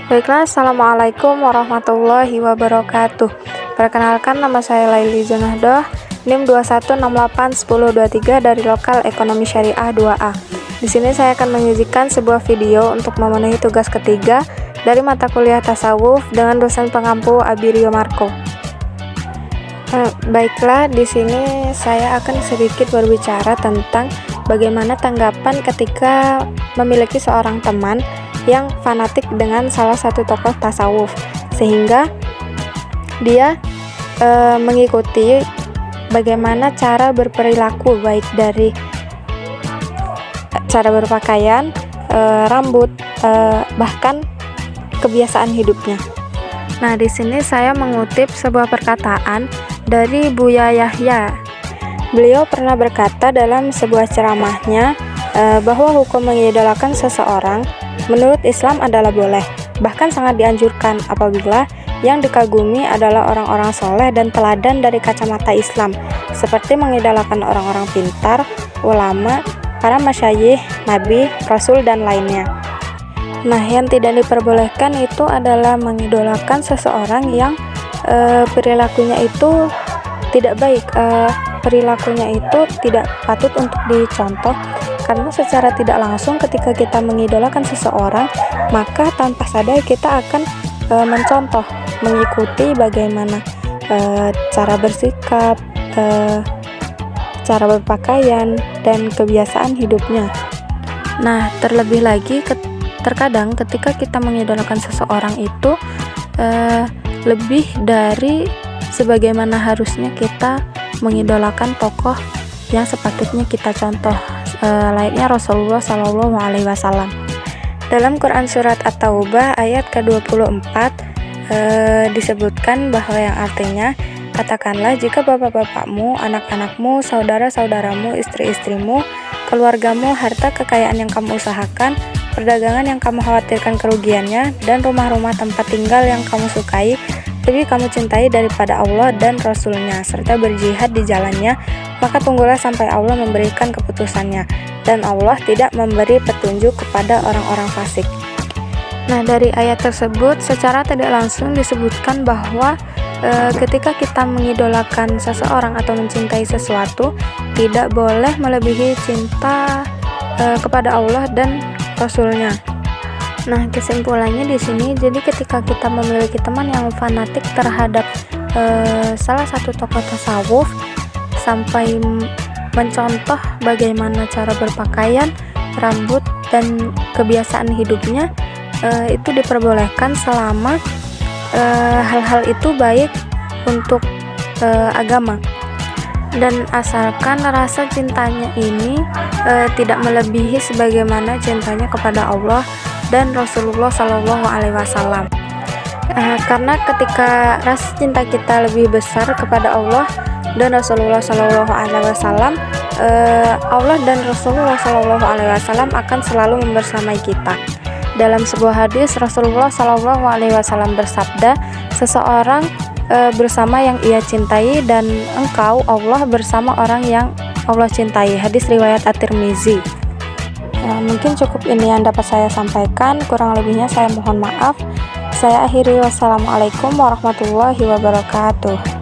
Baiklah, Assalamualaikum warahmatullahi wabarakatuh. Perkenalkan, nama saya Laili Junahdoh, NIM 21681023 dari Lokal Ekonomi Syariah 2A. Di sini saya akan menyajikan sebuah video untuk memenuhi tugas ketiga dari mata kuliah tasawuf dengan dosen pengampu Abi Rio Marco. Baiklah, di sini saya akan sedikit berbicara tentang bagaimana tanggapan ketika memiliki seorang teman yang fanatik dengan salah satu tokoh tasawuf, sehingga dia mengikuti bagaimana cara berperilaku, baik dari cara berpakaian, rambut, bahkan kebiasaan hidupnya. Nah, di sini saya mengutip sebuah perkataan dari Buya Yahya. Beliau pernah berkata dalam sebuah ceramahnya bahwa hukum mengidolakan seseorang menurut Islam adalah boleh, bahkan sangat dianjurkan apabila yang dikagumi adalah orang-orang soleh dan teladan dari kacamata Islam, seperti mengidolakan orang-orang pintar, ulama, para masyayikh, nabi, rasul, dan lainnya. Nah, yang tidak diperbolehkan itu adalah mengidolakan seseorang yang perilakunya itu tidak baik, perilakunya itu tidak patut untuk dicontoh, karena secara tidak langsung ketika kita mengidolakan seseorang, maka tanpa sadar kita akan mencontoh, mengikuti bagaimana cara bersikap, cara berpakaian, dan kebiasaan hidupnya. Nah, terlebih lagi terkadang ketika kita mengidolakan seseorang itu lebih dari sebagaimana harusnya kita mengidolakan tokoh yang sepatutnya kita contoh, layaknya Rasulullah SAW. Dalam Quran Surat At-Taubah ayat ke-24 disebutkan bahwa yang artinya, katakanlah jika bapak-bapakmu, anak-anakmu, saudara-saudaramu, istri-istrimu, keluargamu, harta kekayaan yang kamu usahakan, perdagangan yang kamu khawatirkan kerugiannya, dan rumah-rumah tempat tinggal yang kamu sukai, lebih kamu cintai daripada Allah dan Rasul-Nya, serta berjihad di jalannya, maka tunggulah sampai Allah memberikan keputusannya, dan Allah tidak memberi petunjuk kepada orang-orang fasik. Nah, dari ayat tersebut secara tidak langsung disebutkan bahwa ketika kita mengidolakan seseorang atau mencintai sesuatu, tidak boleh melebihi cinta kepada Allah dan Rasul-Nya. Nah, kesimpulannya di sini, jadi ketika kita memiliki teman yang fanatik terhadap salah satu tokoh tasawuf sampai mencontoh bagaimana cara berpakaian, rambut, dan kebiasaan hidupnya, itu diperbolehkan selama hal-hal itu baik untuk agama, dan asalkan rasa cintanya ini tidak melebihi sebagaimana cintanya kepada Allah dan Rasulullah SAW. Karena ketika rasa cinta kita lebih besar kepada Allah dan Rasulullah SAW, Allah dan Rasulullah SAW akan selalu membersamai kita. Dalam sebuah hadis, Rasulullah SAW bersabda, seseorang bersama yang ia cintai, dan engkau, Allah, bersama orang yang Allah cintai. Hadis riwayat At-Tirmizi. Mungkin cukup ini yang dapat saya sampaikan, kurang lebihnya saya mohon maaf. Saya akhiri, wassalamualaikum warahmatullahi wabarakatuh.